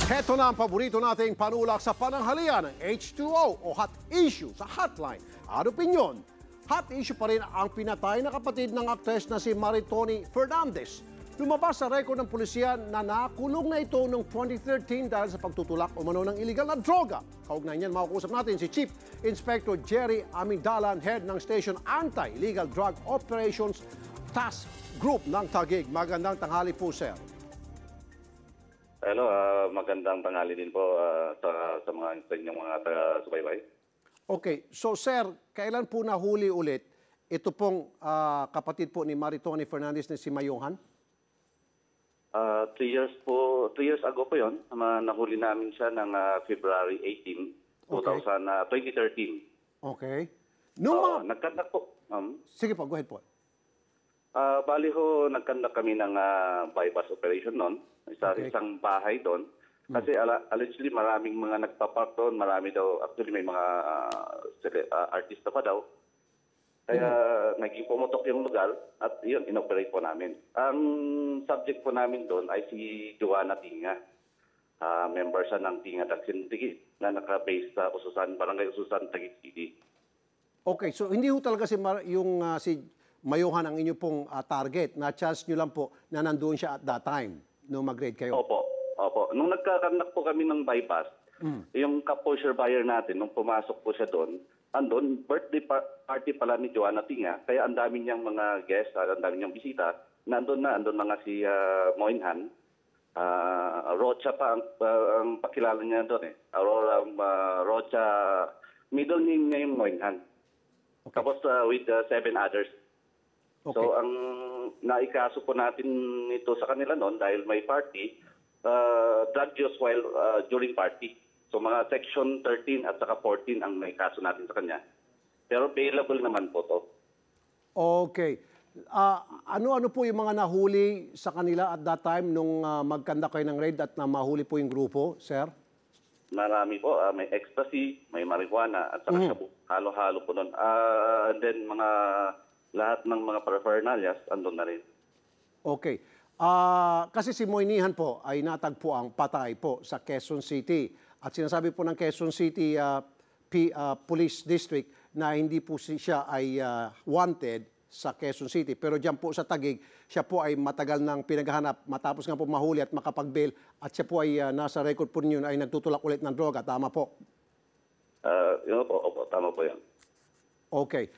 Heto na ang paborito nating panulak sa pananghalian ng H2O o Hot Issue sa Hotline. At opinyon, hot issue pa rin ang pinatay na kapatid ng aktres na si Maritoni Fernandez. Lumabas sa rekord ng pulisya na nakulong na ito noong 2013 dahil sa pagtutulak umano ng iligal na droga. Kaugnay niyan, makakusap natin si Chief Inspector Jerry Amindalan, head ng Station Anti-Illegal Drug Operations Task Group ng Taguig. Magandang tanghali po, sir. Hello, magandang tanghali din po sa mga inyong mga taga-subaybay. Okay, so sir, kailan po nahuli ulit ito pong kapatid po ni Maritoni Fernandez na si Mayungan? 3 years ago po yun. Nahuli namin siya ng February 18, 2013. Okay. Nagkandak po. Sige po, go ahead po. Bali ho, nagkandak kami ng bypass operation noon. Isang bahay doon. Kasi allegedly maraming mga nagpapark doon. Marami daw, actually may mga artista pa daw. Kaya naging pumutok yung lugar at yun, inoperate po namin. Ang subject po namin doon ay si Joanna Tinga. Member siya ng Tinga Tagsindig na naka-base sa Barangay Ususan, Taguig City. Okay, so hindi ho talaga si Mayungan ang inyo pong target. Na-chance nyo lang po na nandoon siya at that time nung mag-raid kayo? Opo. Nung nagkakanak po kami ng bypass, yung kapusher buyer natin, nung pumasok po siya doon, andun, birthday party pala ni Joanna Tinga, kaya ang dami niyang mga guests, ang dami niyang bisita, andun na nga si Moinhan, Rocha pa ang pakilala niya doon eh. Aurora Rocha, middle name niya yung Moinhan. Okay. Tapos with 7 others. Okay. So ang naikaso po natin ito sa kanila noon dahil may party, drug use while during party. So mga section 13 at saka 14 ang naikaso natin sa kanya. Pero bailable naman po to. Okay. Ano po yung mga nahuli sa kanila at that time nung magkanda kayo ng raid at na mahuli po yung grupo, sir? Marami po. May ecstasy, may marijuana at saka shabu. Halo-halo po nun. And then lahat ng mga paraphernalias andun na rin. Okay. Kasi si Moynihan po ay natagpo ang patay po sa Quezon City. At sinasabi po ng Quezon City Police District na hindi po siya ay wanted sa Quezon City. Pero diyan po sa Taguig, siya po ay matagal nang pinaghahanap matapos nga po mahuli at makapag-bail. At siya po ay nasa record po ninyo ay nagtutulak ulit ng droga. Tama po? Opo, tama po yan. Okay.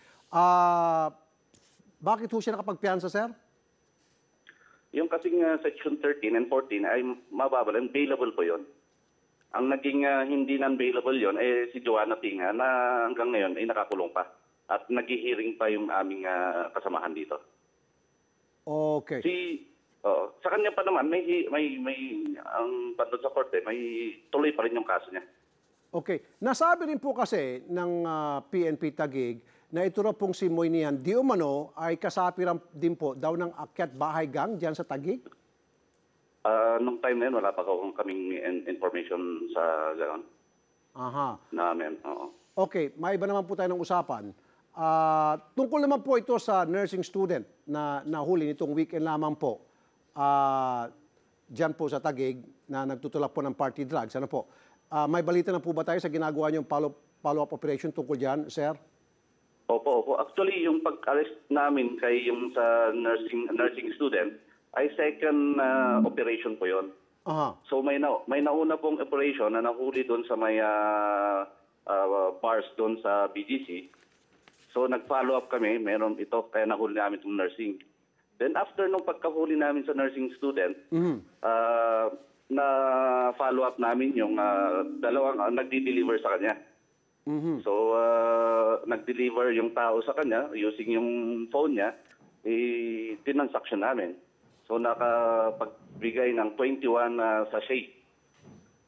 Bakit po siya nakapagpiyansa, sir? Yung kasing section 13 and 14 ay mababal and bailable po yun. Ang naging hindi non-bailable yon ay si Joanna Tinga na hanggang ngayon ay nakakulong pa. At nag-hearing pa yung aming kasamahan dito. Okay. Sa kanya pa naman, may ang bandod sa korte, may tuloy pa rin yung kaso niya. Okay. Nasabi rin po kasi ng PNP Taguig na ito na pong si Moynihan di umano ay kasapiran din po daw ng akyat bahay gang dyan sa Taguig? Nung time na yun, wala pa kaming information sa gano'n. Aha. Namin, oo. Okay, may iba naman po tayo ng usapan. Tungkol naman po ito sa nursing student na nahuli nitong weekend lamang po. Diyan po sa Taguig na nagtutulak po ng party drugs. Ano po? May balita na po ba tayo sa ginagawa niyong follow-up operation tungkol dyan, sir? Opo. Actually, yung pag-arrest namin kay yung sa nursing student, ay second operation po yon. So may nauna pong operation na nahuli doon sa may bars doon sa BGC. So nag-follow up kami, meron ito, kaya nahuli namin itong nursing. Then after nung pagkahuli namin sa nursing student, na follow up namin yung dalawang nagdi-deliver sa kanya. So nag-deliver yung tao sa kanya using yung phone niya, tinansaction namin. So nakapagbigay ng 21 sachet.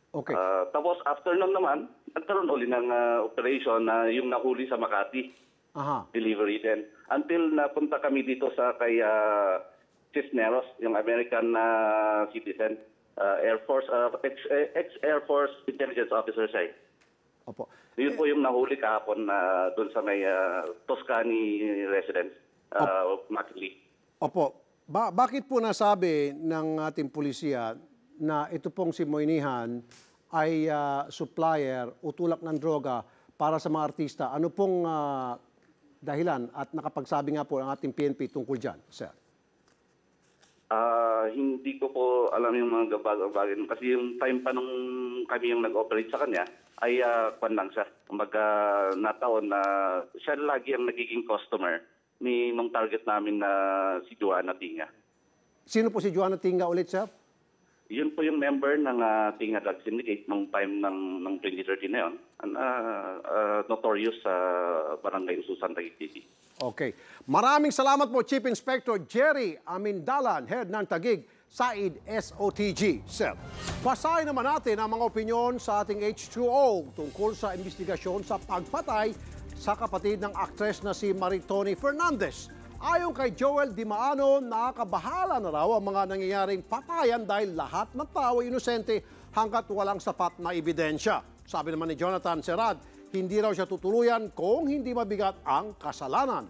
Okay. Tapos after nun naman, nagkaroon ulit ng operation na yung nahuli sa Makati. Delivery din. Until napunta kami dito sa kay Cisneros, yung American citizen, Air Force, ex-Air Force Intelligence Officer siya. Opo. Yun po yung nahuli kahapon doon sa may Toscani residence, Makati. Opo. Bakit po nasabi ng ating pulisya na ito pong si Moynihan ay supplier o tulak ng droga para sa mga artista. Ano pong dahilan at nakapagsabi nga po ang ating PNP tungkol dyan, sir? Hindi ko po alam yung mga bagay. Kasi yung time pa nung kami yung nag-operate sa kanya, ay kwan lang siya. Kumbaga nataon na siya lagi ang nagiging customer nung target namin na si Joanna Tinga. Sino po si Joanna Tinga ulit, sir? Yun po yung member ng Tinga Drug Syndicate nung time ng 2013 na yun. Notorious sa Barangay Ususan, Taguig City. Okay. Maraming salamat po, Chief Inspector Jerry Amindalan, Head ng Taguig Said SOTG. Sir, basahin naman natin ang mga opinyon sa ating H2O tungkol sa investigasyon sa pagpatay sa kapatid ng aktres na si Maritoni Fernandez. Ayon kay Joel Dimaano, nakakabahala na raw ang mga nangyayaring patayan dahil lahat ng tao inosente hanggat walang sapat na ebidensya. Sabi naman ni Jonathan Serad, hindi raw siya tutuluyan kung hindi mabigat ang kasalanan.